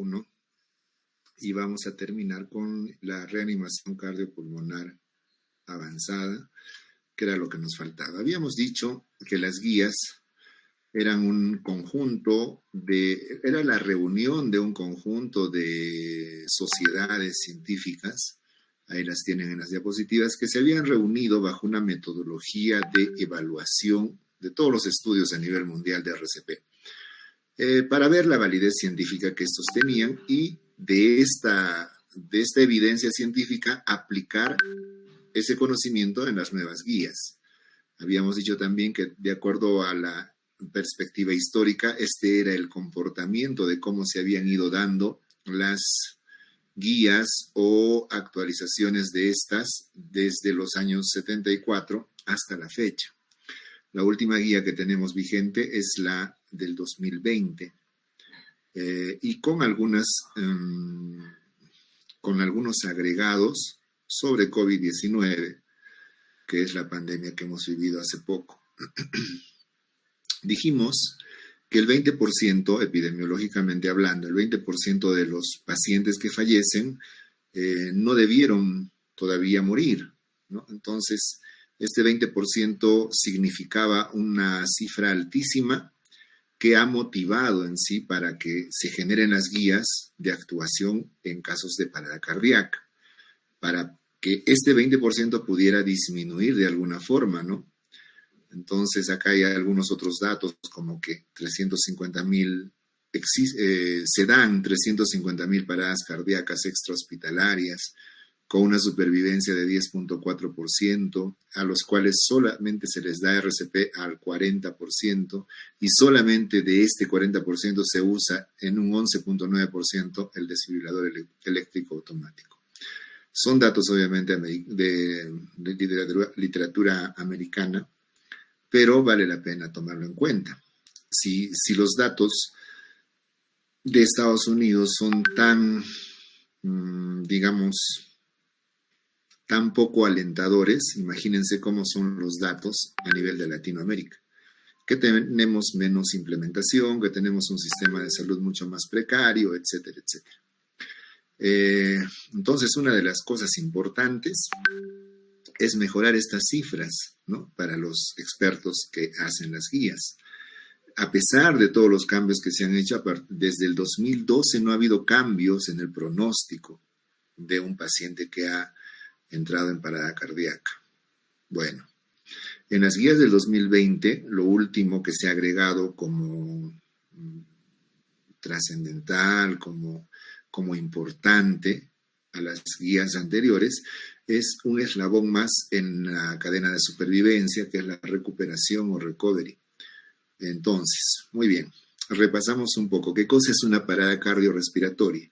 1 y vamos a terminar con la reanimación cardiopulmonar avanzada, que era lo que nos faltaba. Habíamos dicho que las guías eran un conjunto era la reunión de un conjunto de sociedades científicas, ahí las tienen en las diapositivas, que se habían reunido bajo una metodología de evaluación de todos los estudios a nivel mundial de RCP, para ver la validez científica que estos tenían y de esta evidencia científica aplicar ese conocimiento en las nuevas guías. Habíamos dicho también que de acuerdo a la perspectiva histórica, este era el comportamiento de cómo se habían ido dando las guías o actualizaciones de estas desde los años 74 hasta la fecha. La última guía que tenemos vigente es la del 2020 y con algunos agregados sobre COVID-19, que es la pandemia que hemos vivido hace poco. Dijimos que el 20%, epidemiológicamente hablando, el 20% de los pacientes que fallecen no debieron todavía morir, ¿no? Entonces, este 20% significaba una cifra altísima que ha motivado en sí para que se generen las guías de actuación en casos de parada cardíaca, para que este 20% pudiera disminuir de alguna forma, ¿no? Entonces, acá hay algunos otros datos, como que se dan 350,000 paradas cardíacas extrahospitalarias, con una supervivencia de 10.4%, a los cuales solamente se les da RCP al 40%, y solamente de este 40% se usa en un 11.9% el desfibrilador eléctrico automático. Son datos, obviamente, de literatura americana, pero vale la pena tomarlo en cuenta. Si los datos de Estados Unidos son tan, tan poco alentadores, imagínense cómo son los datos a nivel de Latinoamérica, que tenemos menos implementación, que tenemos un sistema de salud mucho más precario, etcétera, etcétera. Entonces, una de las cosas importantes es mejorar estas cifras, ¿no?, para los expertos que hacen las guías. A pesar de todos los cambios que se han hecho, desde el 2012 no ha habido cambios en el pronóstico de un paciente que ha entrado en parada cardíaca. Bueno, en las guías del 2020, lo último que se ha agregado como trascendental, como importante a las guías anteriores, es un eslabón más en la cadena de supervivencia, que es la recuperación o recovery. Entonces, muy bien, repasamos un poco. ¿Qué cosa es una parada cardiorrespiratoria?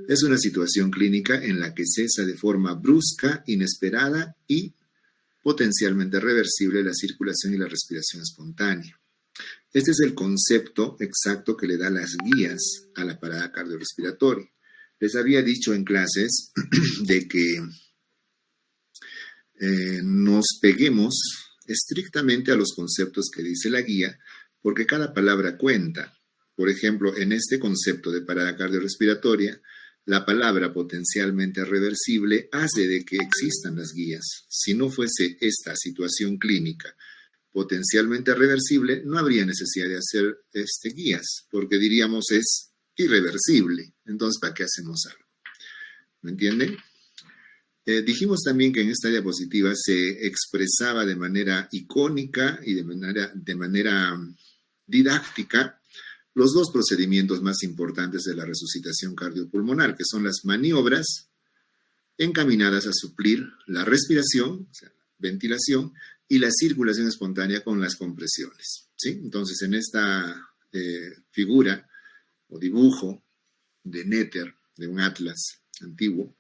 Es una situación clínica en la que cesa de forma brusca, inesperada y potencialmente reversible la circulación y la respiración espontánea. Este es el concepto exacto que le da las guías a la parada cardiorrespiratoria. Les había dicho en clases de que nos peguemos estrictamente a los conceptos que dice la guía, porque cada palabra cuenta. Por ejemplo, en este concepto de parada cardiorrespiratoria, la palabra potencialmente reversible hace de que existan las guías. Si no fuese esta situación clínica potencialmente reversible, no habría necesidad de hacer guías, porque diríamos es irreversible. Entonces, ¿para qué hacemos algo? ¿Me entienden? Dijimos también que en esta diapositiva se expresaba de manera icónica y de manera didáctica los dos procedimientos más importantes de la resucitación cardiopulmonar, que son las maniobras encaminadas a suplir la respiración, o sea, ventilación, y la circulación espontánea con las compresiones, ¿sí? Entonces, en esta figura o dibujo de Netter, de un atlas antiguo,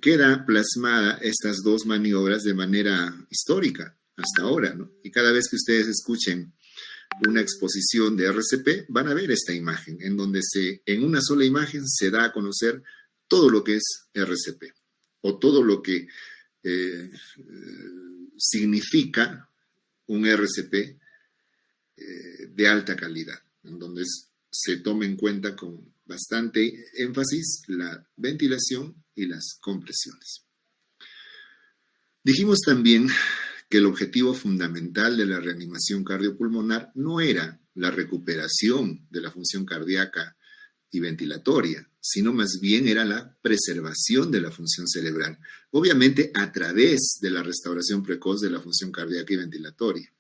queda plasmada estas dos maniobras de manera histórica hasta ahora, ¿no? Y cada vez que ustedes escuchen una exposición de RCP, van a ver esta imagen, en donde en una sola imagen se da a conocer todo lo que es RCP, o todo lo que significa un RCP de alta calidad, en donde se toma en cuenta bastante énfasis la ventilación y las compresiones. Dijimos también que el objetivo fundamental de la reanimación cardiopulmonar no era la recuperación de la función cardíaca y ventilatoria, sino más bien era la preservación de la función cerebral, obviamente a través de la restauración precoz de la función cardíaca y ventilatoria.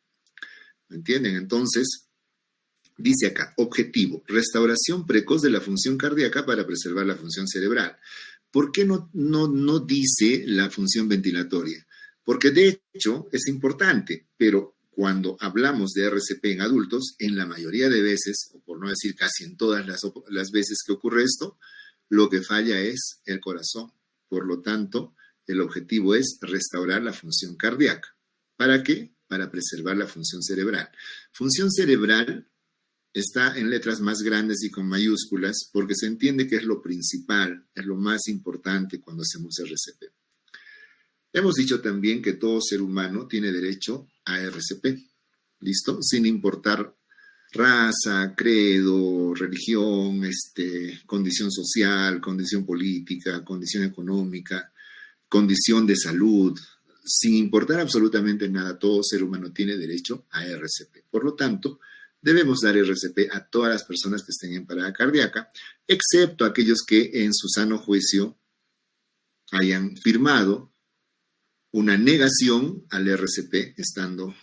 ¿Me entienden? Entonces, dice acá, objetivo, restauración precoz de la función cardíaca para preservar la función cerebral. ¿Por qué no dice la función ventilatoria? Porque de hecho es importante, pero cuando hablamos de RCP en adultos, en la mayoría de veces, o por no decir casi en todas las veces que ocurre esto, lo que falla es el corazón. Por lo tanto, el objetivo es restaurar la función cardíaca. ¿Para qué? Para preservar la función cerebral. Función cerebral está en letras más grandes y con mayúsculas porque se entiende que es lo principal, es lo más importante cuando hacemos RCP. Hemos dicho también que todo ser humano tiene derecho a RCP, ¿listo? Sin importar raza, credo, religión, condición social, condición política, condición económica, condición de salud, sin importar absolutamente nada, todo ser humano tiene derecho a RCP. Por lo tanto, debemos dar RCP a todas las personas que estén en parada cardíaca, excepto aquellos que en su sano juicio hayan firmado una negación al RCP estando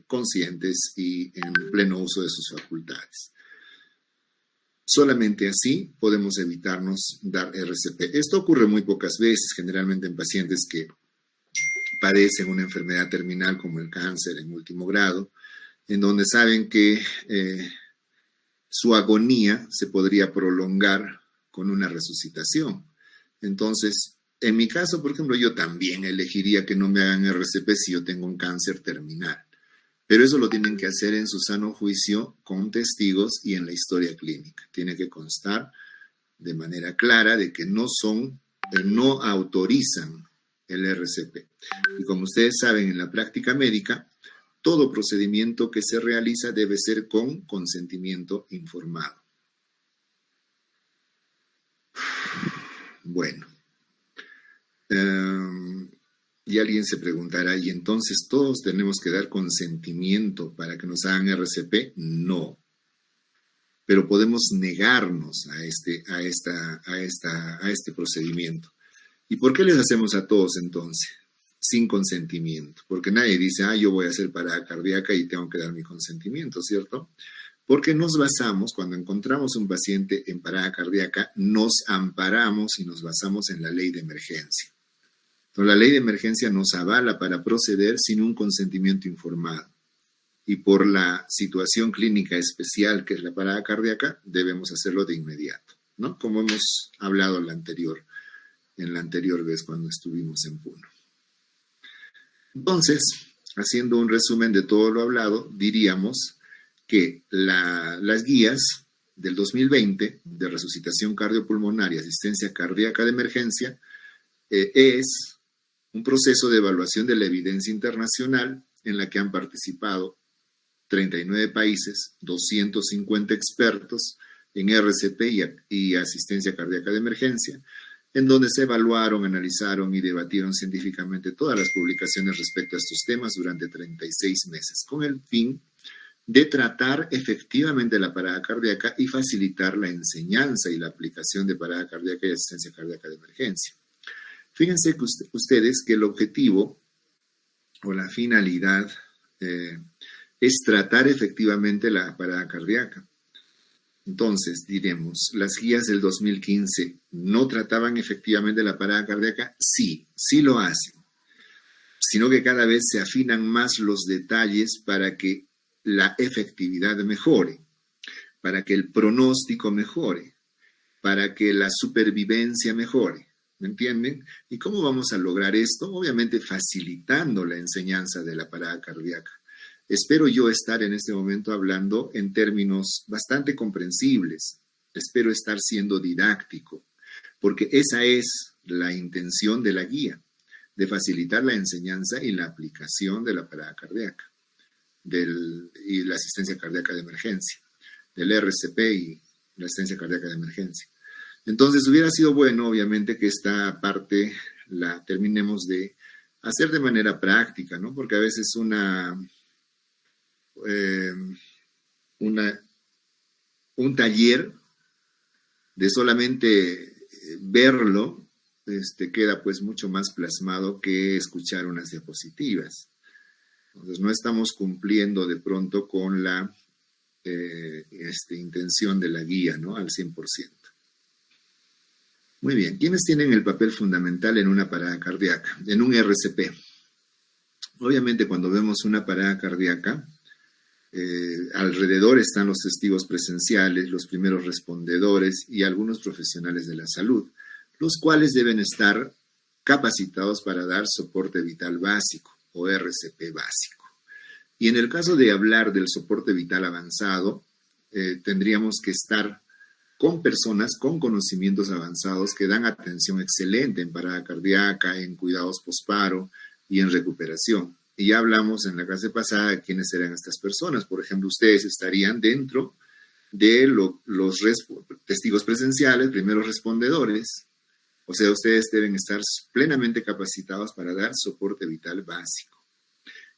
conscientes y en pleno uso de sus facultades. Solamente así podemos evitarnos dar RCP. Esto ocurre muy pocas veces, generalmente en pacientes que padecen una enfermedad terminal como el cáncer en último grado, en donde saben que su agonía se podría prolongar con una resucitación. Entonces, en mi caso, por ejemplo, yo también elegiría que no me hagan RCP si yo tengo un cáncer terminal. Pero eso lo tienen que hacer en su sano juicio con testigos y en la historia clínica. Tiene que constar de manera clara de que no autorizan el RCP. Y como ustedes saben, en la práctica médica, todo procedimiento que se realiza debe ser con consentimiento informado. Bueno. Y alguien se preguntará, ¿y entonces todos tenemos que dar consentimiento para que nos hagan RCP? No. Pero podemos negarnos a este procedimiento. ¿Y por qué les hacemos a todos entonces? Sin consentimiento. Porque nadie dice, yo voy a hacer parada cardíaca y tengo que dar mi consentimiento, ¿cierto? Porque nos basamos, cuando encontramos un paciente en parada cardíaca, nos amparamos y nos basamos en la ley de emergencia. Entonces, la ley de emergencia nos avala para proceder sin un consentimiento informado. Y por la situación clínica especial que es la parada cardíaca, debemos hacerlo de inmediato, ¿no? Como hemos hablado en la anterior vez cuando estuvimos en Puno. Entonces, haciendo un resumen de todo lo hablado, diríamos que las guías del 2020 de resucitación cardiopulmonar y asistencia cardíaca de emergencia es un proceso de evaluación de la evidencia internacional en la que han participado 39 países, 250 expertos en RCP y asistencia cardíaca de emergencia, en donde se evaluaron, analizaron y debatieron científicamente todas las publicaciones respecto a estos temas durante 36 meses, con el fin de tratar efectivamente la parada cardíaca y facilitar la enseñanza y la aplicación de parada cardíaca y asistencia cardíaca de emergencia. Fíjense que ustedes que el objetivo o la finalidad es tratar efectivamente la parada cardíaca. Entonces, diremos, ¿las guías del 2015 no trataban efectivamente la parada cardíaca? Sí, sí lo hacen, sino que cada vez se afinan más los detalles para que la efectividad mejore, para que el pronóstico mejore, para que la supervivencia mejore. ¿Me entienden? ¿Y cómo vamos a lograr esto? Obviamente facilitando la enseñanza de la parada cardíaca. Espero yo estar en este momento hablando en términos bastante comprensibles. Espero estar siendo didáctico, porque esa es la intención de la guía, de facilitar la enseñanza y la aplicación de la parada cardíaca y la asistencia cardíaca de emergencia, del RCP la asistencia cardíaca de emergencia. Entonces hubiera sido bueno, obviamente, que esta parte la terminemos de hacer de manera práctica, ¿no? Porque a veces eh, un taller de solamente verlo, queda pues mucho más plasmado que escuchar unas diapositivas. Entonces no estamos cumpliendo de pronto con la intención de la guía, ¿no? Al 100%. Muy bien, ¿quiénes tienen el papel fundamental en una parada cardíaca? En un RCP. Obviamente cuando vemos una parada cardíaca, alrededor están los testigos presenciales, los primeros respondedores y algunos profesionales de la salud, los cuales deben estar capacitados para dar soporte vital básico o RCP básico. Y en el caso de hablar del soporte vital avanzado, tendríamos que estar con personas con conocimientos avanzados que dan atención excelente en parada cardíaca, en cuidados posparo y en recuperación. Y ya hablamos en la clase pasada de quiénes serán estas personas. Por ejemplo, ustedes estarían dentro de los testigos presenciales, primeros respondedores. O sea, ustedes deben estar plenamente capacitados para dar soporte vital básico.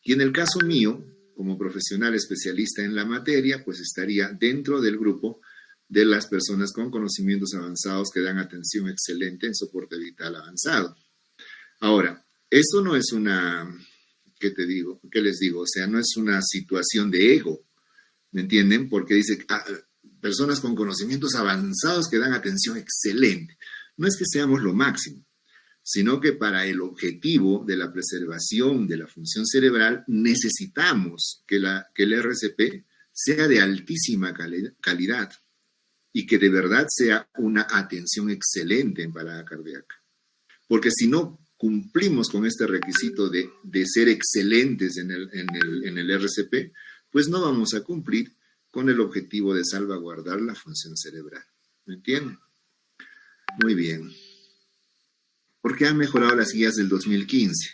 Y en el caso mío, como profesional especialista en la materia, pues estaría dentro del grupo de las personas con conocimientos avanzados que dan atención excelente en soporte vital avanzado. Ahora, esto no es una... ¿Qué les digo? O sea, no es una situación de ego, ¿me entienden? Porque dice, personas con conocimientos avanzados que dan atención excelente. No es que seamos lo máximo, sino que para el objetivo de la preservación de la función cerebral necesitamos que el RCP sea de altísima calidad y que de verdad sea una atención excelente en parada cardíaca. Porque si no cumplimos con este requisito de ser excelentes en el RCP, pues no vamos a cumplir con el objetivo de salvaguardar la función cerebral. ¿Me entienden? Muy bien. ¿Por qué han mejorado las guías del 2015?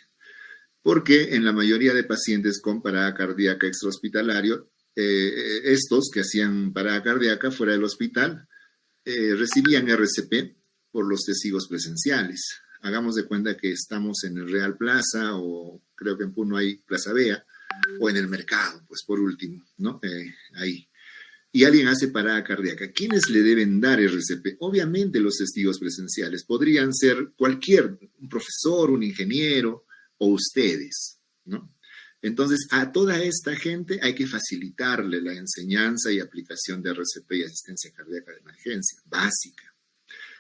Porque en la mayoría de pacientes con parada cardíaca extrahospitalario, estos que hacían parada cardíaca fuera del hospital, recibían RCP por los testigos presenciales. Hagamos de cuenta que estamos en el Real Plaza o creo que en Puno hay Plaza Vea o en el mercado, pues por último, ¿no? Ahí. Y alguien hace parada cardíaca. ¿Quiénes le deben dar RCP? Obviamente los testigos presenciales. Podrían ser un profesor, un ingeniero o ustedes, ¿no? Entonces, a toda esta gente hay que facilitarle la enseñanza y aplicación de RCP y asistencia cardíaca de emergencia, básica.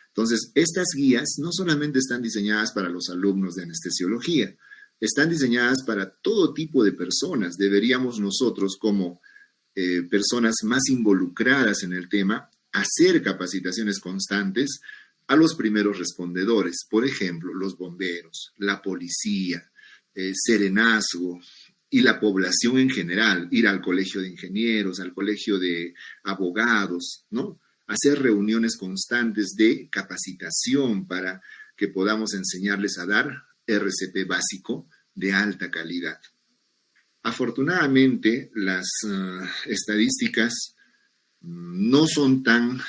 Entonces, estas guías no solamente están diseñadas para los alumnos de anestesiología, están diseñadas para todo tipo de personas. Deberíamos nosotros, como personas más involucradas en el tema, hacer capacitaciones constantes a los primeros respondedores. Por ejemplo, los bomberos, la policía, Serenazgo y la población en general. Ir al colegio de ingenieros, al colegio de abogados, ¿no? Hacer reuniones constantes de capacitación para que podamos enseñarles a dar RCP básico de alta calidad. Afortunadamente, las estadísticas no son tan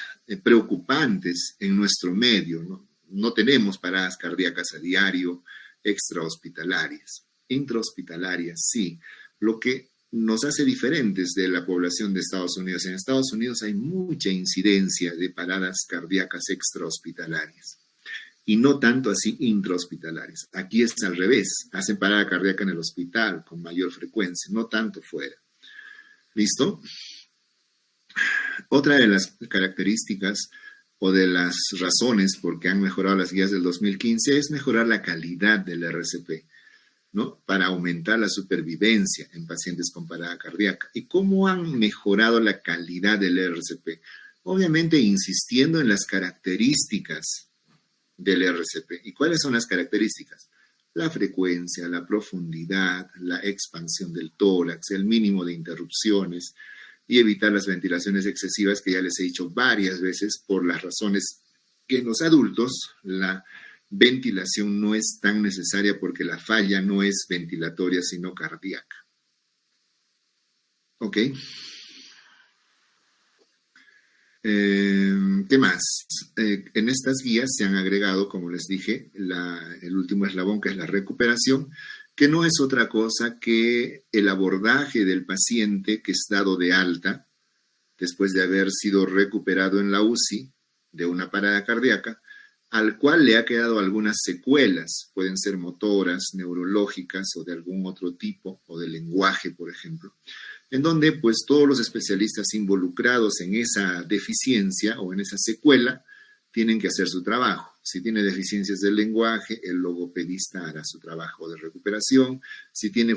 preocupantes en nuestro medio, ¿no? No tenemos paradas cardíacas a diario extrahospitalarias. Intrahospitalarias, sí. Lo que nos hace diferentes de la población de Estados Unidos. En Estados Unidos hay mucha incidencia de paradas cardíacas extrahospitalarias y no tanto así intrahospitalarias. Aquí es al revés, hacen parada cardíaca en el hospital con mayor frecuencia, no tanto fuera. ¿Listo? Otra de las características o de las razones por qué han mejorado las guías del 2015 es mejorar la calidad del RCP, ¿no? Para aumentar la supervivencia en pacientes con parada cardíaca. ¿Y cómo han mejorado la calidad del RCP? Obviamente insistiendo en las características del RCP. ¿Y cuáles son las características? La frecuencia, la profundidad, la expansión del tórax, el mínimo de interrupciones y evitar las ventilaciones excesivas que ya les he dicho varias veces por las razones que en los adultos la ventilación no es tan necesaria porque la falla no es ventilatoria sino cardíaca. ¿Ok? ¿Qué más? En estas guías se han agregado, como les dije, el último eslabón, que es la recuperación, que no es otra cosa que el abordaje del paciente que es dado de alta después de haber sido recuperado en la UCI de una parada cardíaca, al cual le ha quedado algunas secuelas, pueden ser motoras, neurológicas o de algún otro tipo, o de lenguaje, por ejemplo, en donde pues todos los especialistas involucrados en esa deficiencia o en esa secuela tienen que hacer su trabajo. Si tiene deficiencias del lenguaje, el logopedista hará su trabajo de recuperación. Si tiene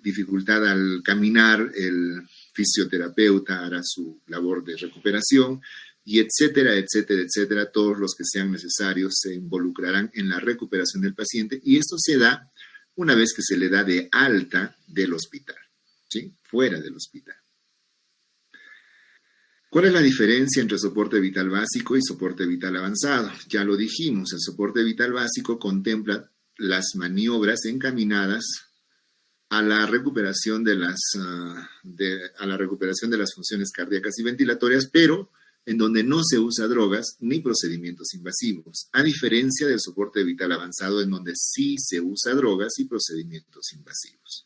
dificultad al caminar, el fisioterapeuta hará su labor de recuperación, y etcétera, etcétera, etcétera. Todos los que sean necesarios se involucrarán en la recuperación del paciente, y esto se da una vez que se le da de alta del hospital, ¿sí? Fuera del hospital. ¿Cuál es la diferencia entre soporte vital básico y soporte vital avanzado? Ya lo dijimos, el soporte vital básico contempla las maniobras encaminadas a la recuperación de las funciones cardíacas y ventilatorias, pero en donde no se usa drogas ni procedimientos invasivos, a diferencia del soporte vital avanzado, en donde sí se usa drogas y procedimientos invasivos.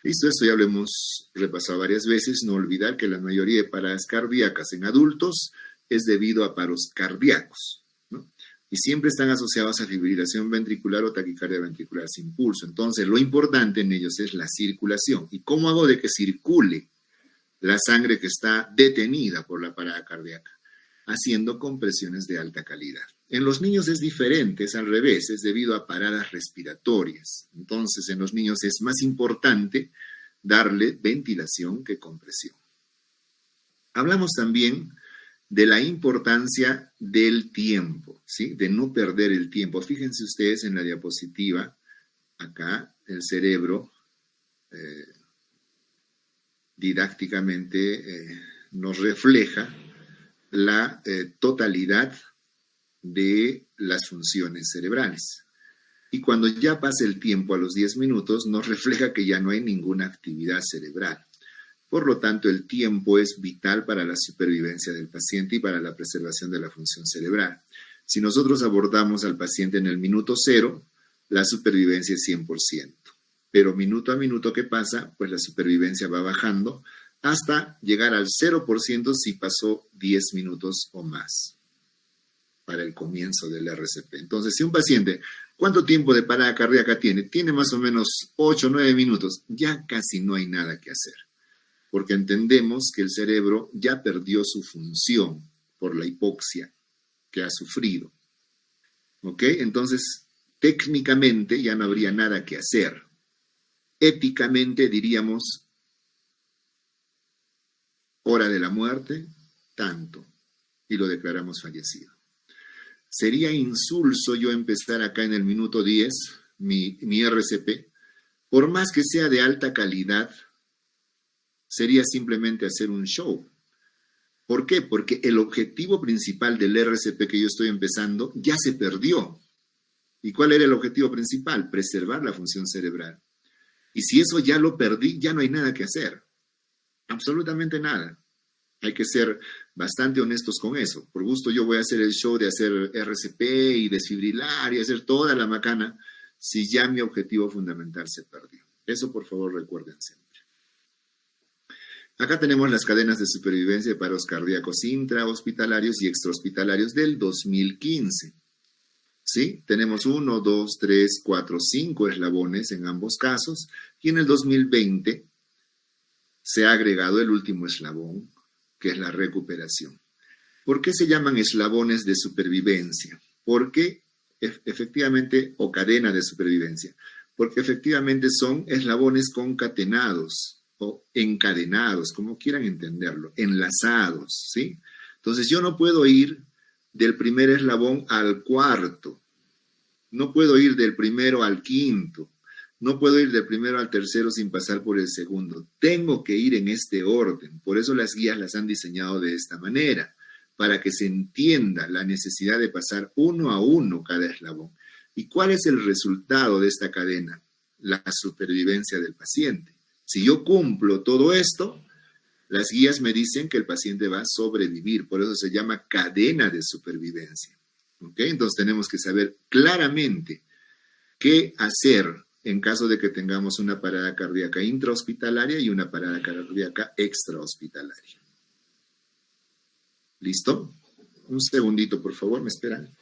Listo, esto ya lo hemos repasado varias veces. No olvidar que la mayoría de paradas cardíacas en adultos es debido a paros cardíacos, ¿no? Y siempre están asociados a fibrilación ventricular o taquicardia ventricular sin pulso. Entonces, lo importante en ellos es la circulación. ¿Y cómo hago de que circule la sangre que está detenida por la parada cardíaca? Haciendo compresiones de alta calidad. En los niños es diferente, es al revés, es debido a paradas respiratorias. Entonces, en los niños es más importante darle ventilación que compresión. Hablamos también de la importancia del tiempo, ¿sí? De no perder el tiempo. Fíjense ustedes en la diapositiva, acá el cerebro didácticamente nos refleja la totalidad de las funciones cerebrales. Y cuando ya pasa el tiempo, a los 10 minutos, nos refleja que ya no hay ninguna actividad cerebral. Por lo tanto, el tiempo es vital para la supervivencia del paciente y para la preservación de la función cerebral. Si nosotros abordamos al paciente en el minuto 0, la supervivencia es 100%. Pero minuto a minuto que pasa, pues la supervivencia va bajando hasta llegar al 0% si pasó 10 minutos o más para el comienzo del RCP. Entonces, si un paciente, ¿cuánto tiempo de parada cardíaca tiene? Tiene más o menos 8 o 9 minutos. Ya casi no hay nada que hacer, porque entendemos que el cerebro ya perdió su función por la hipoxia que ha sufrido. ¿Ok? Entonces, técnicamente ya no habría nada que hacer. Éticamente diríamos, hora de la muerte, tanto, y lo declaramos fallecido. Sería insulso yo empezar acá en el minuto 10 mi RCP, por más que sea de alta calidad, sería simplemente hacer un show. ¿Por qué? Porque el objetivo principal del RCP que yo estoy empezando ya se perdió. ¿Y cuál era el objetivo principal? Preservar la función cerebral. Y si eso ya lo perdí, ya no hay nada que hacer. Absolutamente nada. Hay que ser bastante honestos con eso. Por gusto yo voy a hacer el show de hacer RCP y desfibrilar y hacer toda la macana si ya mi objetivo fundamental se perdió. Eso, por favor, recuerden siempre. Acá tenemos las cadenas de supervivencia de paros cardíacos intrahospitalarios y extrahospitalarios del 2015. ¿Sí? Tenemos 1, 2, 3, 4, 5 eslabones en ambos casos, y en el 2020 se ha agregado el último eslabón, que es la recuperación. ¿Por qué se llaman eslabones de supervivencia? Porque efectivamente, o cadena de supervivencia, porque efectivamente son eslabones concatenados o encadenados, como quieran entenderlo, enlazados, ¿sí? Entonces yo no puedo ir del primer eslabón al cuarto, no puedo ir del primero al quinto, no puedo ir del primero al tercero sin pasar por el segundo. Tengo que ir en este orden. Por eso las guías las han diseñado de esta manera, para que se entienda la necesidad de pasar uno a uno cada eslabón. ¿Y cuál es el resultado de esta cadena? La supervivencia del paciente. Si yo cumplo todo esto, Las guías me dicen que el paciente va a sobrevivir, por eso se llama cadena de supervivencia. ¿Ok? Entonces tenemos que saber claramente qué hacer en caso de que tengamos una parada cardíaca intrahospitalaria y una parada cardíaca extrahospitalaria. ¿Listo? Un segundito, por favor, ¿me esperan?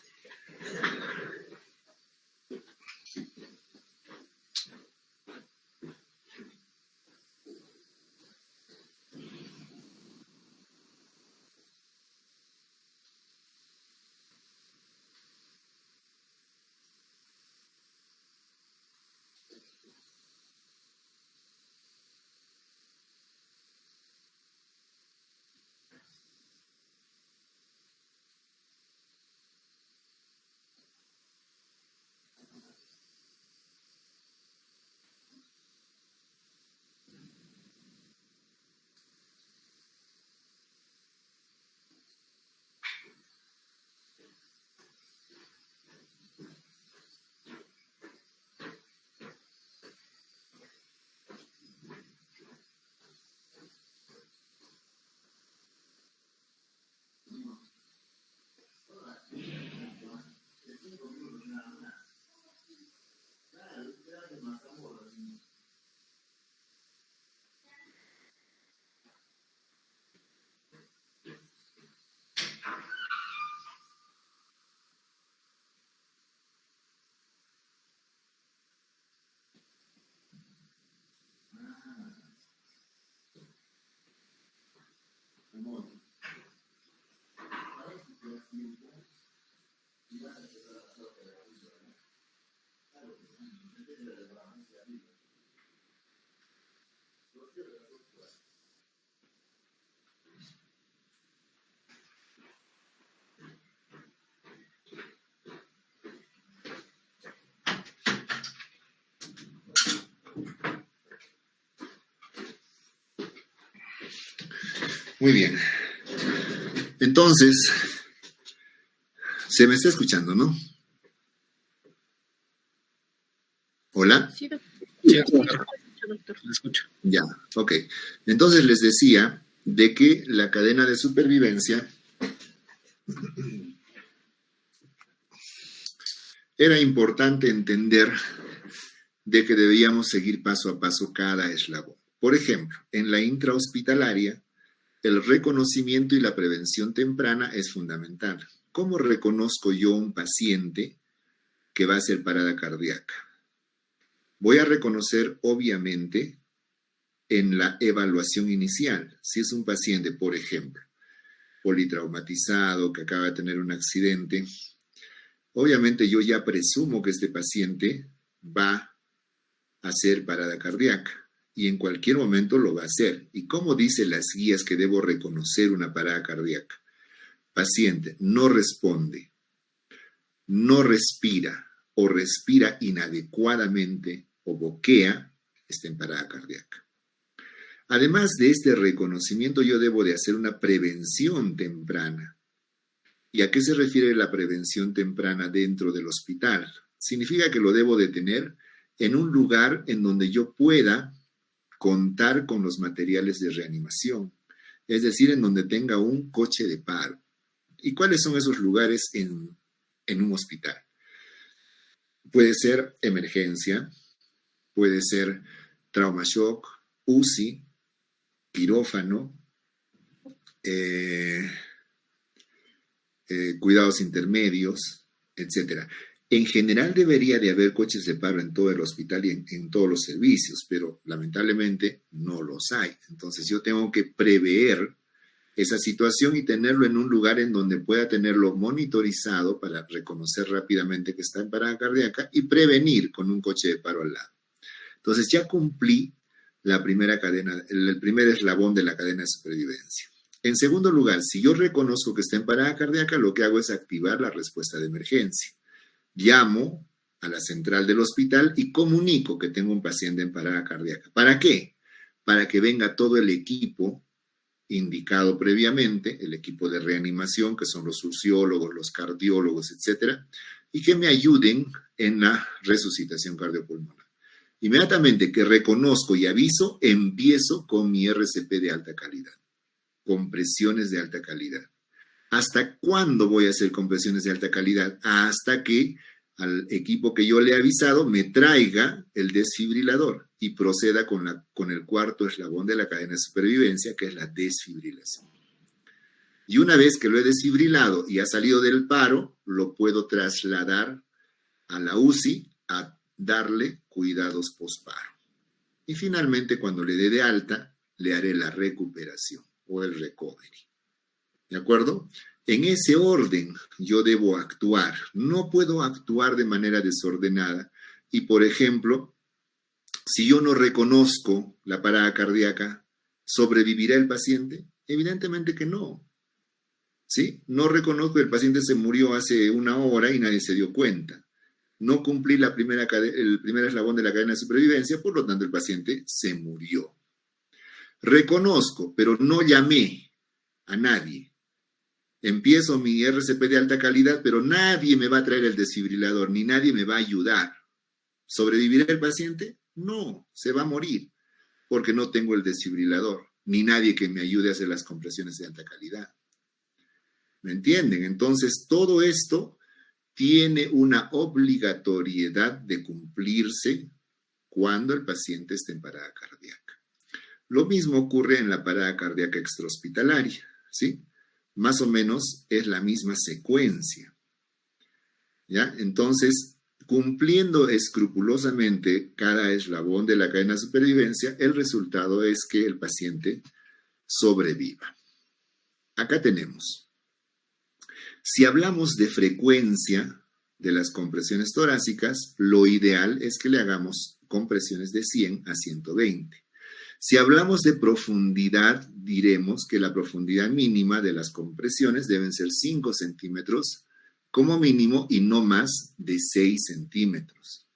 Muy bien. Entonces, se me está escuchando, ¿no? ¿Hola? Sí, doctor. Sí, Sí, doctor. doctor. Lo escucho. Ya, ok. Entonces les decía de que la cadena de supervivencia era importante entender de que debíamos seguir paso a paso cada eslabón. Por ejemplo, en la intrahospitalaria, el reconocimiento y la prevención temprana es fundamental. ¿Cómo reconozco yo un paciente que va a hacer parada cardíaca? Voy a reconocer, obviamente, en la evaluación inicial. Si es un paciente, por ejemplo, politraumatizado, que acaba de tener un accidente, obviamente yo ya presumo que este paciente va a hacer parada cardíaca y en cualquier momento lo va a hacer. ¿Y cómo dicen las guías que debo reconocer una parada cardíaca? Paciente no responde, no respira o respira inadecuadamente o boquea, está en parada cardíaca. Además de este reconocimiento, yo debo de hacer una prevención temprana. ¿Y a qué se refiere la prevención temprana dentro del hospital? Significa que lo debo de tener en un lugar en donde yo pueda contar con los materiales de reanimación, es decir, en donde tenga un coche de paro. ¿Y cuáles son esos lugares en un hospital? Puede ser emergencia, puede ser trauma shock, UCI, quirófano, cuidados intermedios, etc. En general debería de haber coches de paro en todo el hospital y en todos los servicios, pero lamentablemente no los hay. Entonces yo tengo que prever esa situación y tenerlo en un lugar en donde pueda tenerlo monitorizado para reconocer rápidamente que está en parada cardíaca y prevenir con un coche de paro al lado. Entonces ya cumplí la primera cadena, el primer eslabón de la cadena de supervivencia. En segundo lugar, si yo reconozco que está en parada cardíaca, lo que hago es activar la respuesta de emergencia. Llamo a la central del hospital y comunico que tengo un paciente en parada cardíaca. ¿Para qué? Para que venga todo el equipo indicado previamente, el equipo de reanimación, que son los urgiólogos, los cardiólogos, etcétera, y que me ayuden en la resucitación cardiopulmonar. Inmediatamente que reconozco y aviso, empiezo con mi RCP de alta calidad. compresiones de alta calidad. ¿Hasta cuándo voy a hacer compresiones de alta calidad? Hasta que al equipo que yo le he avisado me traiga el desfibrilador y proceda con el cuarto eslabón de la cadena de supervivencia, que es la desfibrilación. Y una vez que lo he desfibrilado y ha salido del paro, lo puedo trasladar a la UCI a darle cuidados posparo. Y finalmente, cuando le dé de alta, le haré la recuperación o el recovery. ¿De acuerdo? En ese orden yo debo actuar. No puedo actuar de manera desordenada. Y, por ejemplo, si yo no reconozco la parada cardíaca, ¿sobrevivirá el paciente? Evidentemente que no. ¿Sí? No reconozco que el paciente se murió hace una hora y nadie se dio cuenta. No cumplí el primer eslabón de la cadena de supervivencia, por lo tanto el paciente se murió. Reconozco, pero no llamé a nadie. Empiezo mi RCP de alta calidad, pero nadie me va a traer el desfibrilador, ni nadie me va a ayudar. ¿Sobrevivirá el paciente? No, se va a morir, porque no tengo el desfibrilador, ni nadie que me ayude a hacer las compresiones de alta calidad. ¿Me entienden? Entonces, todo esto tiene una obligatoriedad de cumplirse cuando el paciente esté en parada cardíaca. Lo mismo ocurre en la parada cardíaca extrahospitalaria, ¿sí? Más o menos es la misma secuencia, ¿ya? Entonces, cumpliendo escrupulosamente cada eslabón de la cadena de supervivencia, el resultado es que el paciente sobreviva. Acá tenemos. Si hablamos de frecuencia de las compresiones torácicas, lo ideal es que le hagamos compresiones de 100 a 120. Si hablamos de profundidad, diremos que la profundidad mínima de las compresiones deben ser 5 centímetros como mínimo y no más de 6 centímetros.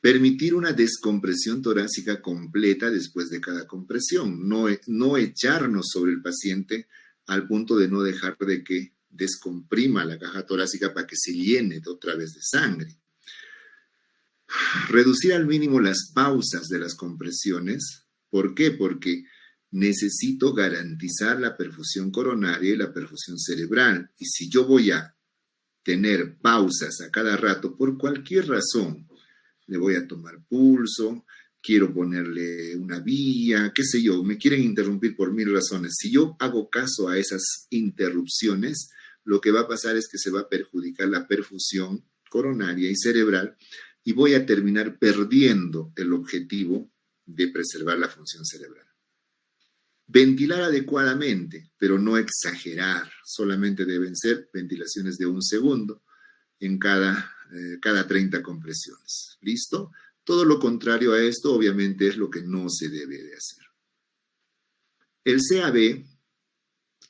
Permitir una descompresión torácica completa después de cada compresión, no echarnos sobre el paciente al punto de no dejar de que descomprima la caja torácica para que se llene otra vez de sangre. Reducir al mínimo las pausas de las compresiones. ¿Por qué? Porque necesito garantizar la perfusión coronaria y la perfusión cerebral. Y si yo voy a tener pausas a cada rato, por cualquier razón, le voy a tomar pulso, quiero ponerle una vía, qué sé yo, me quieren interrumpir por 1000 razones. Si yo hago caso a esas interrupciones, lo que va a pasar es que se va a perjudicar la perfusión coronaria y cerebral y voy a terminar perdiendo el objetivo de preservar la función cerebral. Ventilar adecuadamente, pero no exagerar. Solamente deben ser ventilaciones de 1 segundo en cada 30 compresiones. ¿Listo? Todo lo contrario a esto, obviamente, es lo que no se debe de hacer. El CAB,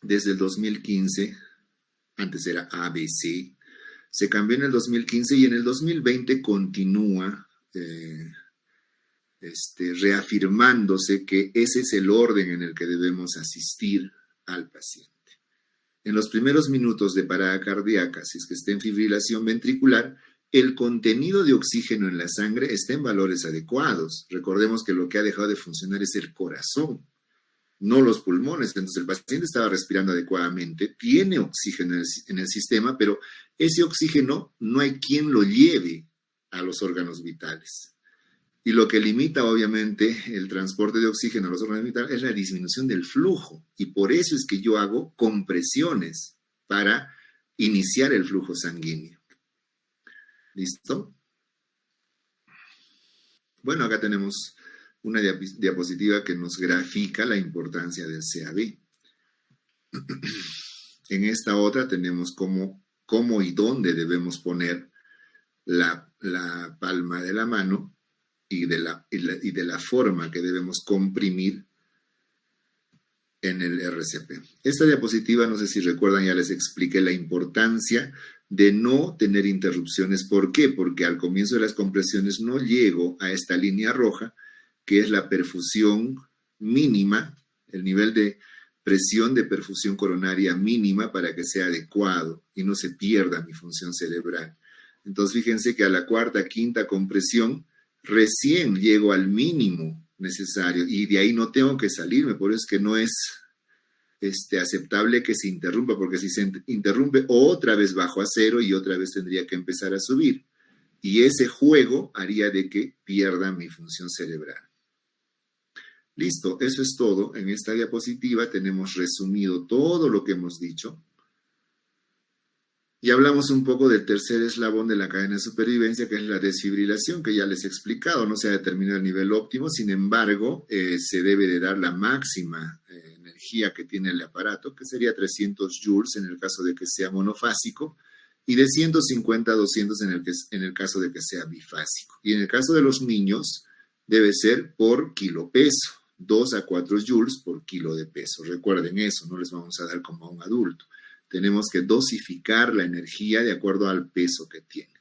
desde el 2015, antes era ABC, se cambió en el 2015 y en el 2020 continúa reafirmándose que ese es el orden en el que debemos asistir al paciente. En los primeros minutos de parada cardíaca, si es que está en fibrilación ventricular, el contenido de oxígeno en la sangre está en valores adecuados. Recordemos que lo que ha dejado de funcionar es el corazón, no los pulmones. Entonces el paciente estaba respirando adecuadamente, tiene oxígeno en el sistema, pero ese oxígeno no hay quien lo lleve a los órganos vitales. Y lo que limita, obviamente, el transporte de oxígeno a los órganos vitales es la disminución del flujo. Y por eso es que yo hago compresiones para iniciar el flujo sanguíneo. ¿Listo? Bueno, acá tenemos una diapositiva que nos grafica la importancia del CAB. En esta otra tenemos cómo y dónde debemos poner la palma de la mano y de la forma que debemos comprimir en el RCP. Esta diapositiva, no sé si recuerdan, ya les expliqué la importancia de no tener interrupciones. ¿Por qué? Porque al comienzo de las compresiones no llego a esta línea roja, que es la perfusión mínima, el nivel de presión de perfusión coronaria mínima para que sea adecuado y no se pierda mi función cerebral. Entonces, fíjense que a la cuarta, quinta compresión, recién llego al mínimo necesario y de ahí no tengo que salirme. Por eso es que no es aceptable que se interrumpa, porque si se interrumpe otra vez bajo a cero y otra vez tendría que empezar a subir. Y ese juego haría de que pierda mi función cerebral. Listo, eso es todo. En esta diapositiva tenemos resumido todo lo que hemos dicho. Y hablamos un poco del tercer eslabón de la cadena de supervivencia, que es la desfibrilación, que ya les he explicado. No se ha determinado el nivel óptimo, sin embargo, se debe de dar la máxima energía que tiene el aparato, que sería 300 joules en el caso de que sea monofásico, y de 150 a 200 en el caso de que sea bifásico. Y en el caso de los niños, debe ser por kilopeso, 2 a 4 joules por kilo de peso. Recuerden eso, no les vamos a dar como a un adulto. Tenemos que dosificar la energía de acuerdo al peso que tiene.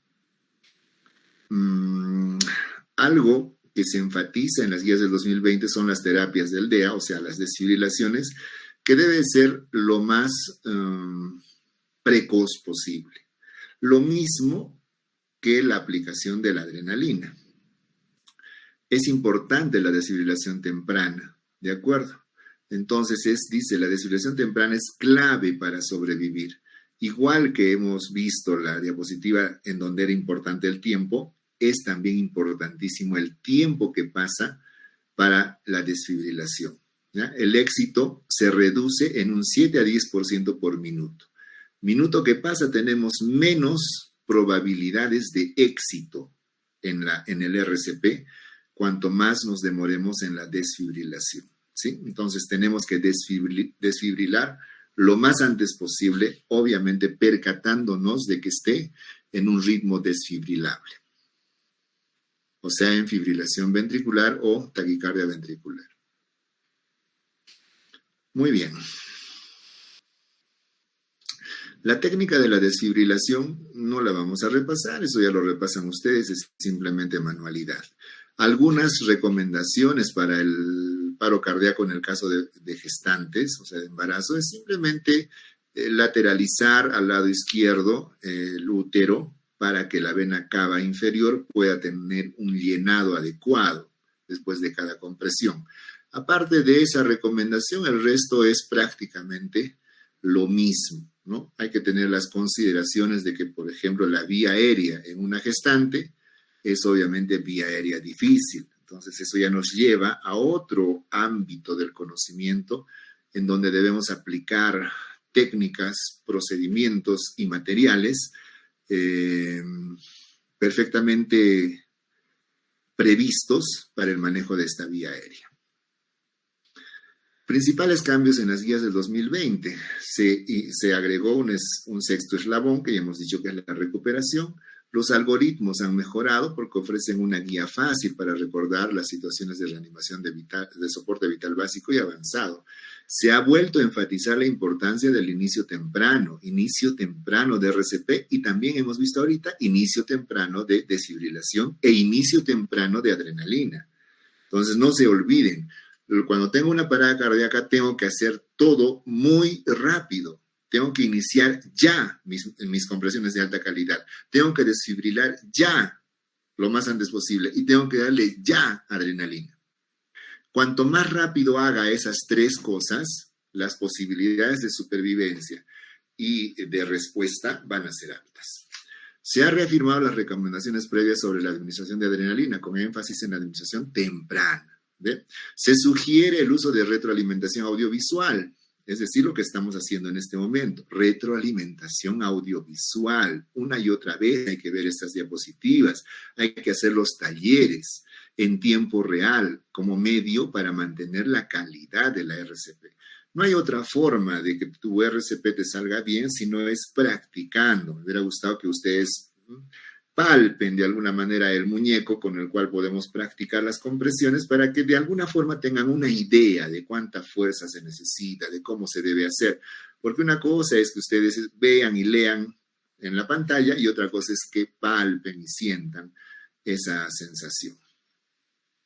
Algo que se enfatiza en las guías del 2020 son las terapias del DEA, o sea, las desfibrilaciones, que debe ser lo más precoz posible. Lo mismo que la aplicación de la adrenalina. Es importante la desfibrilación temprana, ¿de acuerdo? Entonces, dice, la desfibrilación temprana es clave para sobrevivir. Igual que hemos visto la diapositiva en donde era importante el tiempo, es también importantísimo el tiempo que pasa para la desfibrilación, ¿ya? El éxito se reduce en un 7 a 10% por minuto. Minuto que pasa, tenemos menos probabilidades de éxito en el RCP, cuanto más nos demoremos en la desfibrilación, ¿sí? Entonces tenemos que desfibrilar lo más antes posible, obviamente percatándonos de que esté en un ritmo desfibrilable, o sea, en fibrilación ventricular o taquicardia ventricular. Muy bien. La técnica de la desfibrilación no la vamos a repasar, eso ya lo repasan ustedes, es simplemente manualidad. Algunas recomendaciones para el paro cardíaco en el caso de gestantes, o sea, de embarazo, es simplemente lateralizar al lado izquierdo el útero para que la vena cava inferior pueda tener un llenado adecuado después de cada compresión. Aparte de esa recomendación, el resto es prácticamente lo mismo, ¿no? Hay que tener las consideraciones de que, por ejemplo, la vía aérea en una gestante es obviamente vía aérea difícil. Entonces, eso ya nos lleva a otro ámbito del conocimiento en donde debemos aplicar técnicas, procedimientos y materiales perfectamente previstos para el manejo de esta vía aérea. Principales cambios en las guías del 2020. Se agregó un sexto eslabón, que ya hemos dicho que es la recuperación. Los algoritmos han mejorado porque ofrecen una guía fácil para recordar las situaciones de reanimación de soporte vital básico y avanzado. Se ha vuelto a enfatizar la importancia del inicio temprano de RCP, y también hemos visto ahorita inicio temprano de desfibrilación e inicio temprano de adrenalina. Entonces, no se olviden, cuando tengo una parada cardíaca tengo que hacer todo muy rápido. Tengo que iniciar ya mis compresiones de alta calidad. Tengo que desfibrilar ya lo más antes posible y tengo que darle ya adrenalina. Cuanto más rápido haga esas tres cosas, las posibilidades de supervivencia y de respuesta van a ser altas. Se han reafirmado las recomendaciones previas sobre la administración de adrenalina, con énfasis en la administración temprana. ¿Ve? Se sugiere el uso de retroalimentación audiovisual, es decir, lo que estamos haciendo en este momento, retroalimentación audiovisual. Una y otra vez hay que ver estas diapositivas, hay que hacer los talleres en tiempo real como medio para mantener la calidad de la RCP. No hay otra forma de que tu RCP te salga bien si no es practicando. Me hubiera gustado que ustedes palpen de alguna manera el muñeco con el cual podemos practicar las compresiones para que de alguna forma tengan una idea de cuánta fuerza se necesita, de cómo se debe hacer. Porque una cosa es que ustedes vean y lean en la pantalla y otra cosa es que palpen y sientan esa sensación.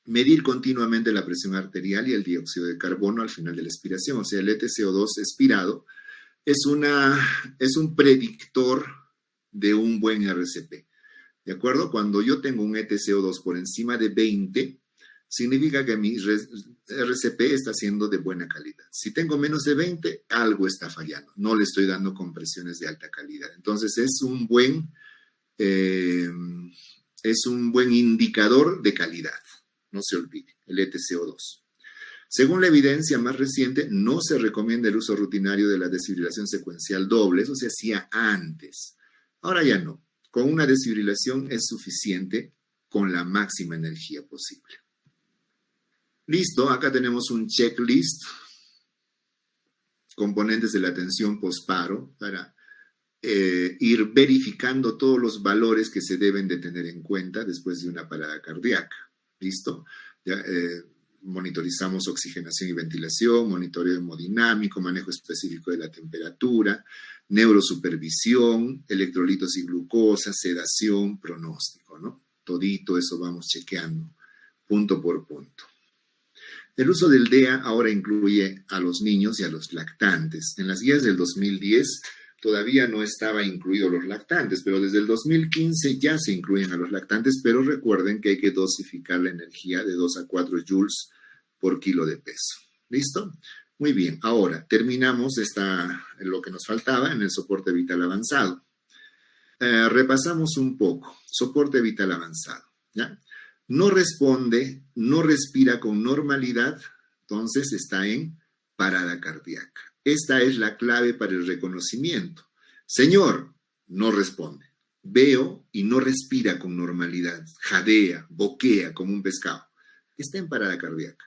Medir continuamente la presión arterial y el dióxido de carbono al final de la expiración, o sea, el EtCO2 expirado es un predictor de un buen RCP. ¿De acuerdo? Cuando yo tengo un EtCO2 por encima de 20, significa que mi RCP está siendo de buena calidad. Si tengo menos de 20, algo está fallando. No le estoy dando compresiones de alta calidad. Entonces es un buen indicador de calidad. No se olvide, el ETCO2. Según la evidencia más reciente, no se recomienda el uso rutinario de la desfibrilación secuencial doble. Eso se hacía antes. Ahora ya no. Con una desfibrilación es suficiente con la máxima energía posible. Listo, acá tenemos un checklist, componentes de la atención postparo, para ir verificando todos los valores que se deben de tener en cuenta después de una parada cardíaca. ¿Listo? Ya, monitorizamos oxigenación y ventilación, monitoreo hemodinámico, manejo específico de la temperatura, neurosupervisión, electrolitos y glucosa, sedación, pronóstico, ¿no? Todito eso vamos chequeando, punto por punto. El uso del DEA ahora incluye a los niños y a los lactantes. En las guías del 2010 todavía no estaba incluido los lactantes, pero desde el 2015 ya se incluyen a los lactantes, pero recuerden que hay que dosificar la energía de 2 a 4 joules por kilo de peso. ¿Listo? Muy bien, ahora terminamos lo que nos faltaba en el soporte vital avanzado. Repasamos un poco. Soporte vital avanzado, ¿ya? No responde, no respira con normalidad, entonces está en parada cardíaca. Esta es la clave para el reconocimiento. Señor, no responde. Veo y no respira con normalidad, jadea, boquea como un pescado. Está en parada cardíaca.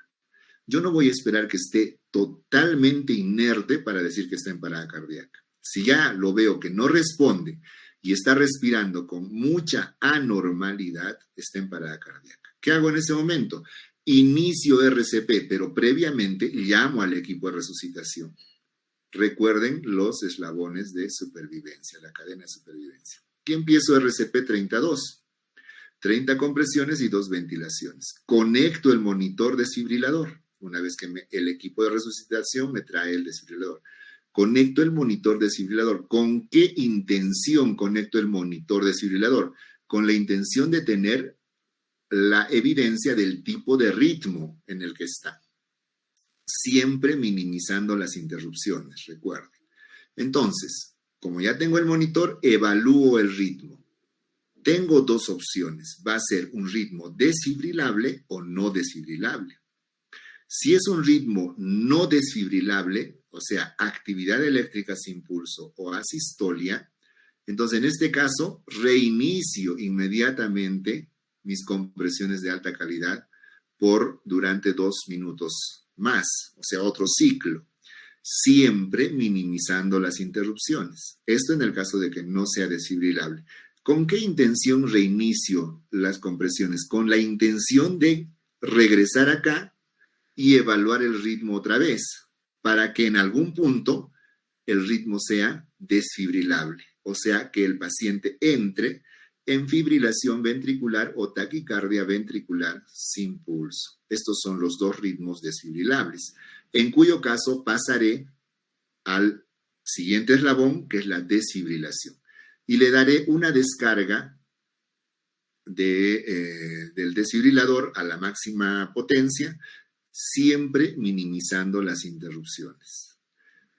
Yo no voy a esperar que esté totalmente inerte para decir que está en parada cardíaca. Si ya lo veo que no responde y está respirando con mucha anormalidad, está en parada cardíaca. ¿Qué hago en ese momento? Inicio RCP, pero previamente llamo al equipo de resucitación. Recuerden los eslabones de supervivencia, la cadena de supervivencia. ¿Qué empiezo RCP 32? 30 compresiones y 2 ventilaciones. Conecto el monitor desfibrilador. Una vez que el equipo de resucitación me trae el desfibrilador. Conecto el monitor desfibrilador. ¿Con qué intención conecto el monitor desfibrilador? Con la intención de tener la evidencia del tipo de ritmo en el que está. Siempre minimizando las interrupciones, recuerden. Entonces, como ya tengo el monitor, evalúo el ritmo. Tengo dos opciones. Va a ser un ritmo desfibrilable o no desfibrilable. Si es un ritmo no desfibrilable, o sea, actividad eléctrica sin pulso o asistolia, entonces en este caso reinicio inmediatamente mis compresiones de alta calidad durante 2 minutos más, o sea, otro ciclo, siempre minimizando las interrupciones. Esto en el caso de que no sea desfibrilable. ¿Con qué intención reinicio las compresiones? Con la intención de regresar acá y evaluar el ritmo otra vez, para que en algún punto el ritmo sea desfibrilable, o sea, que el paciente entre en fibrilación ventricular o taquicardia ventricular sin pulso. Estos son los 2 ritmos desfibrilables, en cuyo caso pasaré al siguiente eslabón, que es la desfibrilación, y le daré una descarga del desfibrilador a la máxima potencia, siempre minimizando las interrupciones.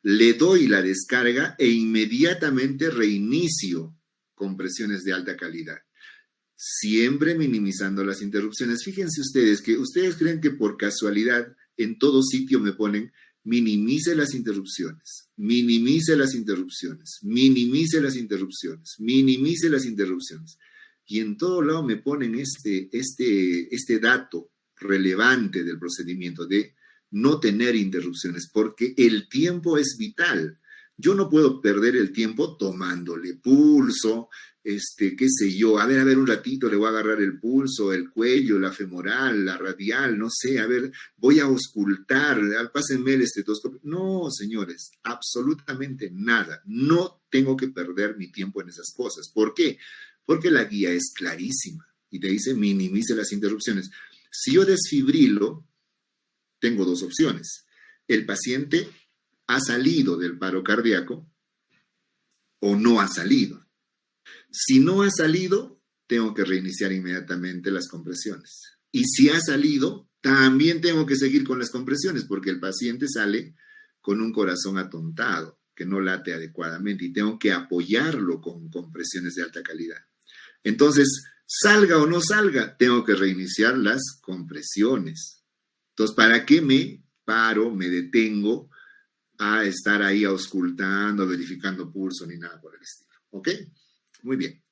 Le doy la descarga e inmediatamente reinicio compresiones de alta calidad, siempre minimizando las interrupciones. Fíjense ustedes que ustedes creen que por casualidad en todo sitio me ponen minimice las interrupciones, minimice las interrupciones, minimice las interrupciones, minimice las interrupciones. Y en todo lado me ponen este dato relevante del procedimiento de no tener interrupciones, porque el tiempo es vital. Yo no puedo perder el tiempo tomándole pulso, qué sé yo, a ver, un ratito le voy a agarrar el pulso, el cuello, la femoral, la radial, no sé, a ver, voy a auscultar, pásenme el estetoscopio. No, señores, absolutamente nada. No tengo que perder mi tiempo en esas cosas. ¿Por qué? Porque la guía es clarísima y te dice minimice las interrupciones. Si yo desfibrilo, tengo 2 opciones. El paciente ha salido del paro cardíaco o no ha salido. Si no ha salido, tengo que reiniciar inmediatamente las compresiones. Y si ha salido, También tengo que seguir con las compresiones porque el paciente sale con un corazón atontado, que no late adecuadamente, y tengo que apoyarlo con compresiones de alta calidad. Entonces, salga o no salga, tengo que reiniciar las compresiones. Entonces, ¿para qué me paro, me detengo a estar ahí auscultando, verificando pulso, ni nada por el estilo? ¿Ok? Muy bien.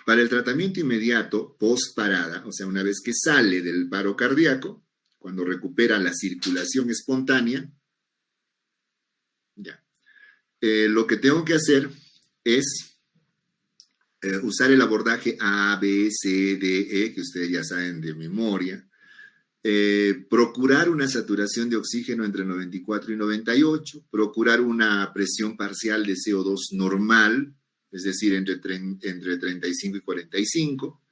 Para el tratamiento inmediato, post parada, o sea, una vez que sale del paro cardíaco, cuando recupera la circulación espontánea, ya, lo que tengo que hacer es usar el abordaje A, B, C, D, E, que ustedes ya saben de memoria, procurar una saturación de oxígeno entre 94 y 98, procurar una presión parcial de CO2 normal, es decir, entre 35 y 45,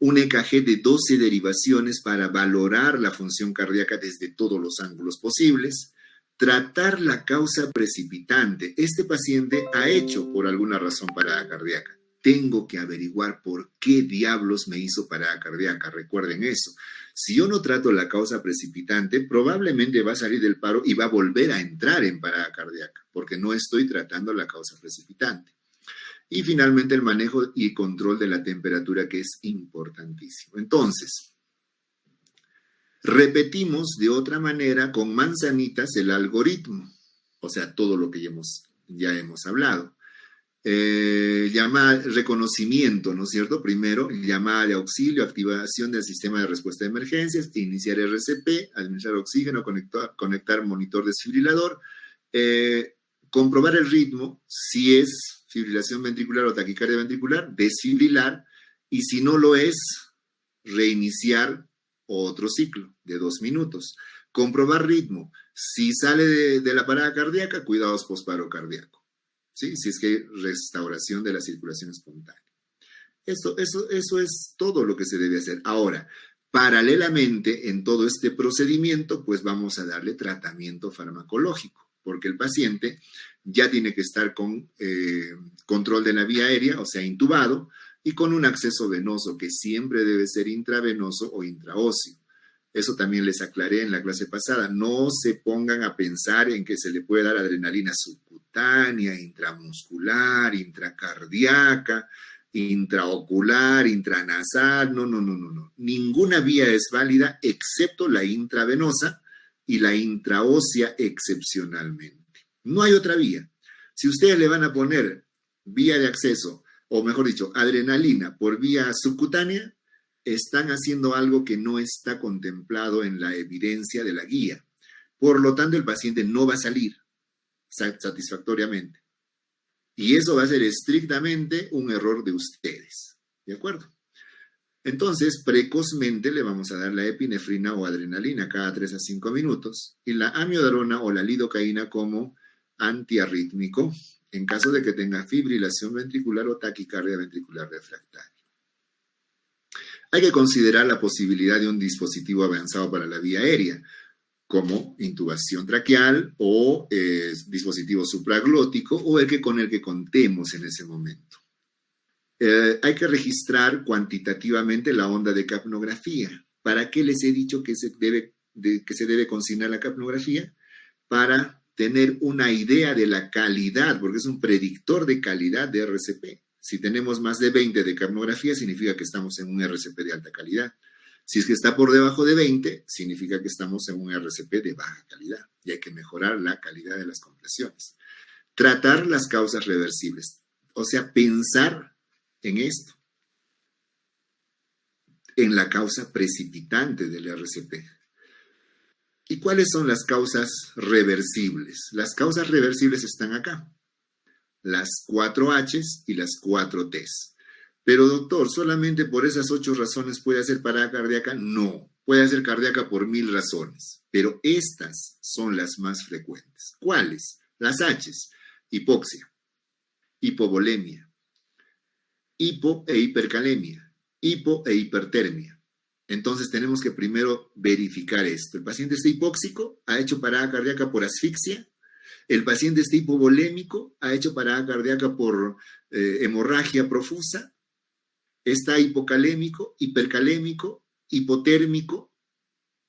un EKG de 12 derivaciones para valorar la función cardíaca desde todos los ángulos posibles, tratar la causa precipitante. Este paciente ha hecho por alguna razón parada cardíaca. Tengo que averiguar por qué diablos me hizo parada cardíaca. Recuerden eso. Si yo no trato la causa precipitante, probablemente va a salir del paro y va a volver a entrar en parada cardíaca, porque no estoy tratando la causa precipitante. Y finalmente el manejo y control de la temperatura, que es importantísimo. Entonces, repetimos de otra manera con manzanitas el algoritmo, o sea, todo lo que ya hemos hablado. Reconocimiento, ¿no es cierto? Primero, llamada de auxilio, activación del sistema de respuesta de emergencias, iniciar RCP, administrar oxígeno, conectar monitor desfibrilador, comprobar el ritmo, si es fibrilación ventricular o taquicardia ventricular, desfibrilar, y si no lo es, reiniciar otro ciclo de 2 minutos. Comprobar ritmo, si sale de la parada cardíaca, cuidados postparo cardíaco. ¿Sí? Si es que hay restauración de la circulación espontánea. Eso es todo lo que se debe hacer. Ahora, paralelamente en todo este procedimiento, pues vamos a darle tratamiento farmacológico, porque el paciente ya tiene que estar con control de la vía aérea, o sea, intubado, y con un acceso venoso que siempre debe ser intravenoso o intraóseo. Eso también les aclaré en la clase pasada. No se pongan a pensar en que se le puede dar adrenalina subcutánea, intramuscular, intracardíaca, intraocular, intranasal. No. Ninguna vía es válida excepto la intravenosa y la intraósea excepcionalmente. No hay otra vía. Si ustedes le van a poner vía de acceso, o mejor dicho, adrenalina por vía subcutánea, están haciendo algo que no está contemplado en la evidencia de la guía. Por lo tanto, el paciente no va a salir satisfactoriamente. Y eso va a ser estrictamente un error de ustedes. ¿De acuerdo? Entonces, precozmente le vamos a dar la epinefrina o adrenalina cada 3 a 5 minutos y la amiodarona o la lidocaína como antiarrítmico en caso de que tenga fibrilación ventricular o taquicardia ventricular refractaria. Hay que considerar la posibilidad de un dispositivo avanzado para la vía aérea, como intubación traqueal o dispositivo supraglótico o con el que contemos en ese momento. Hay que registrar cuantitativamente la onda de capnografía. ¿Para qué les he dicho que se debe consignar la capnografía? Para tener una idea de la calidad, porque es un predictor de calidad de RCP. Si tenemos más de 20 de capnografía, significa que estamos en un RCP de alta calidad. Si es que está por debajo de 20, significa que estamos en un RCP de baja calidad y hay que mejorar la calidad de las compresiones. Tratar las causas reversibles, o sea, pensar en esto, en la causa precipitante del RCP. ¿Y cuáles son las causas reversibles? Las causas reversibles están acá. Las 4 H's y las 4 T's. Pero doctor, ¿solamente por esas 8 razones puede hacer parada cardíaca? No, puede hacer cardíaca por 1000 razones, pero estas son las más frecuentes. ¿Cuáles? Las H's: hipoxia, hipovolemia, hipo e hipercalemia, hipo e hipertermia. Entonces tenemos que primero verificar esto. ¿El paciente está hipóxico? ¿Ha hecho parada cardíaca por asfixia? ¿El paciente está hipovolémico? ¿Ha hecho parada cardíaca por hemorragia profusa? ¿Está hipocalémico, hipercalémico, hipotérmico,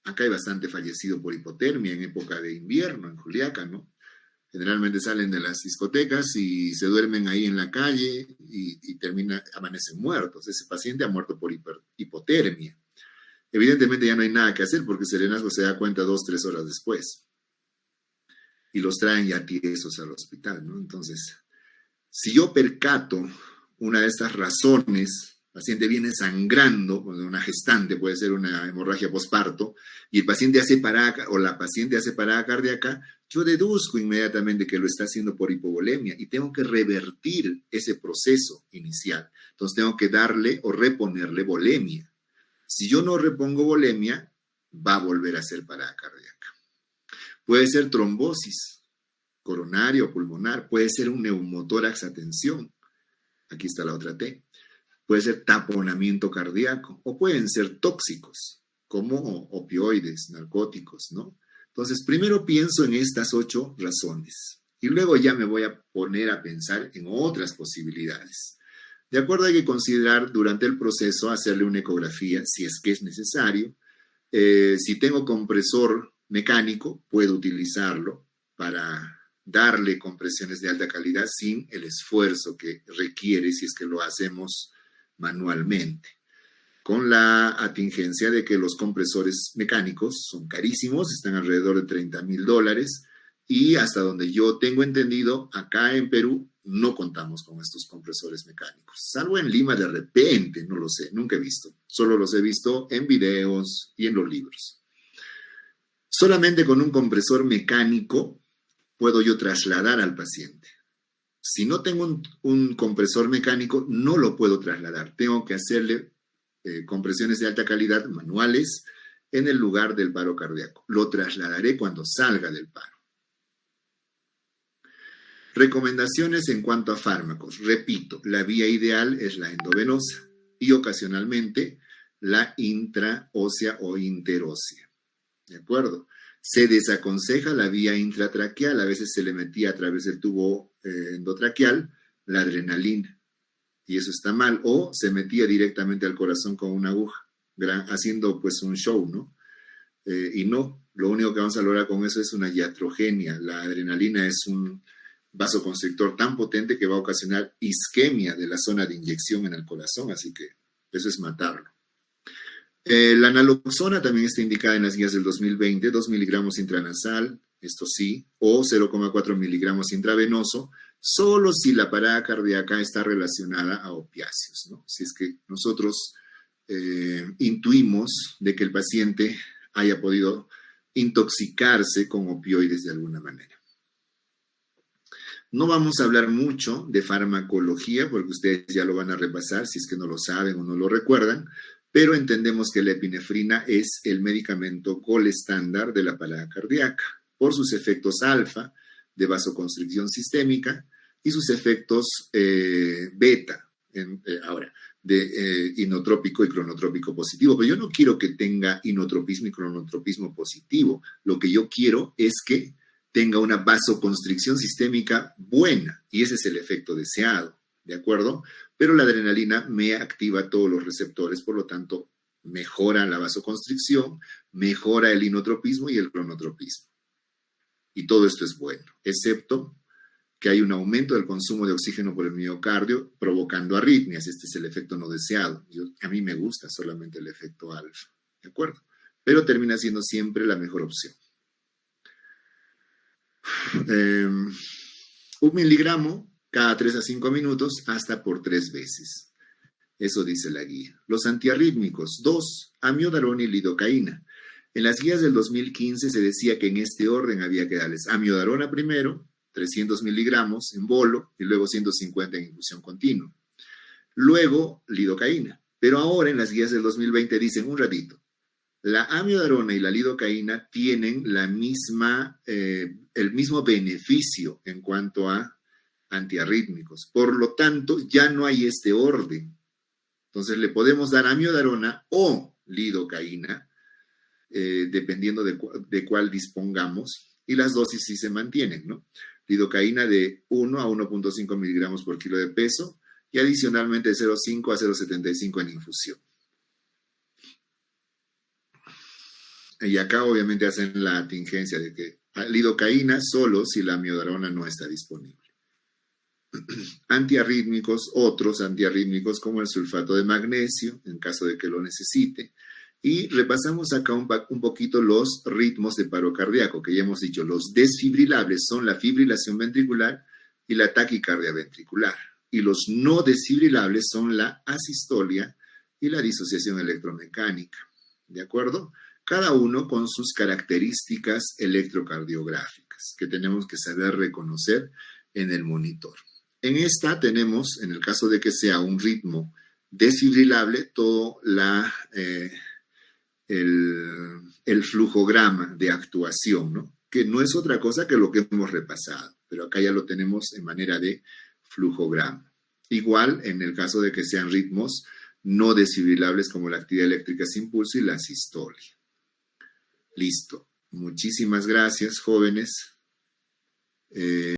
acá hay bastante fallecido por hipotermia en época de invierno, en Juliaca, ¿no? Generalmente salen de las discotecas y se duermen ahí en la calle y amanecen muertos. Ese paciente ha muerto por hipotermia. Evidentemente ya no hay nada que hacer porque el serenazgo se da cuenta 2, 3 horas después. Y los traen ya tiesos al hospital, ¿no? Entonces, si yo percato una de estas razones, el paciente viene sangrando, una gestante, puede ser una hemorragia posparto, y el paciente hace parada, o la paciente hace parada cardíaca, yo deduzco inmediatamente que lo está haciendo por hipovolemia y tengo que revertir ese proceso inicial. Entonces tengo que darle o reponerle volemia. Si yo no repongo volemia, va a volver a ser parada cardíaca. Puede ser trombosis coronaria o pulmonar, puede ser un neumotórax a tensión. Aquí está la otra T. Puede ser taponamiento cardíaco o pueden ser tóxicos, como opioides, narcóticos, ¿no? Entonces, primero pienso en estas 8 razones y luego ya me voy a poner a pensar en otras posibilidades. De acuerdo, hay que considerar durante el proceso hacerle una ecografía si es que es necesario. Si tengo compresor mecánico, puedo utilizarlo para darle compresiones de alta calidad sin el esfuerzo que requiere si es que lo hacemos manualmente, con la atingencia de que los compresores mecánicos son carísimos, están alrededor de $30,000 y hasta donde yo tengo entendido, acá en Perú no contamos con estos compresores mecánicos, salvo en Lima de repente, no lo sé, nunca he visto, solo los he visto en videos y en los libros. Solamente con un compresor mecánico puedo yo trasladar al paciente. Si no tengo un compresor mecánico, no lo puedo trasladar. Tengo que hacerle compresiones de alta calidad manuales en el lugar del paro cardíaco. Lo trasladaré cuando salga del paro. Recomendaciones en cuanto a fármacos. Repito, la vía ideal es la endovenosa y ocasionalmente la intraósea o interósea. ¿De acuerdo? Se desaconseja la vía intratraqueal, a veces se le metía a través del tubo endotraqueal la adrenalina, y eso está mal, o se metía directamente al corazón con una aguja, haciendo pues un show, ¿no? Y no, lo único que vamos a lograr con eso es una iatrogenia. La adrenalina es un vasoconstrictor tan potente que va a ocasionar isquemia de la zona de inyección en el corazón, así que eso es matarlo. La naloxona también está indicada en las guías del 2020, 2 miligramos intranasal, esto sí, o 0,4 miligramos intravenoso, solo si la parada cardíaca está relacionada a opiáceos, ¿no? Si es que nosotros intuimos de que el paciente haya podido intoxicarse con opioides de alguna manera. No vamos a hablar mucho de farmacología porque ustedes ya lo van a repasar si es que no lo saben o no lo recuerdan, pero entendemos que la epinefrina es el medicamento gold estándar de la parada cardíaca por sus efectos alfa de vasoconstricción sistémica y sus efectos beta, de inotrópico y cronotrópico positivo. Pero yo no quiero que tenga inotropismo y cronotropismo positivo. Lo que yo quiero es que tenga una vasoconstricción sistémica buena y ese es el efecto deseado, ¿de acuerdo? Pero la adrenalina me activa todos los receptores, por lo tanto, mejora la vasoconstricción, mejora el inotropismo y el cronotropismo. Y todo esto es bueno, excepto que hay un aumento del consumo de oxígeno por el miocardio provocando arritmias. Este es el efecto no deseado. A mí me gusta solamente el efecto alfa, ¿de acuerdo? Pero termina siendo siempre la mejor opción. 1 miligramo cada 3 a 5 minutos hasta por 3 veces. Eso dice la guía. Los antiarrítmicos, 2, amiodarona y lidocaína. En las guías del 2015 se decía que en este orden había que darles amiodarona primero, 300 miligramos en bolo y luego 150 en infusión continua. Luego lidocaína. Pero ahora en las guías del 2020 dicen un ratito. La amiodarona y la lidocaína tienen el mismo beneficio en cuanto a antiarrítmicos. Por lo tanto, ya no hay este orden. Entonces, le podemos dar amiodarona o lidocaína, dependiendo de cuál dispongamos, y las dosis sí se mantienen, ¿no? Lidocaína de 1 a 1.5 miligramos por kilo de peso y adicionalmente de 0,5 a 0,75 en infusión. Y acá obviamente hacen la tingencia de que lidocaína solo si la amiodarona no está disponible. Antiarrítmicos, otros antiarrítmicos como el sulfato de magnesio, en caso de que lo necesite. Y repasamos acá un poquito los ritmos de paro cardíaco, que ya hemos dicho, los desfibrilables son la fibrilación ventricular y la taquicardia ventricular. Y los no desfibrilables son la asistolia y la disociación electromecánica. ¿De acuerdo? Cada uno con sus características electrocardiográficas que tenemos que saber reconocer en el monitor. En esta tenemos, en el caso de que sea un ritmo desfibrilable, todo el flujograma de actuación, ¿no? Que no es otra cosa que lo que hemos repasado, pero acá ya lo tenemos en manera de flujograma. Igual en el caso de que sean ritmos no desfibrilables como la actividad eléctrica sin pulso y la sistolia. Listo. Muchísimas gracias, jóvenes.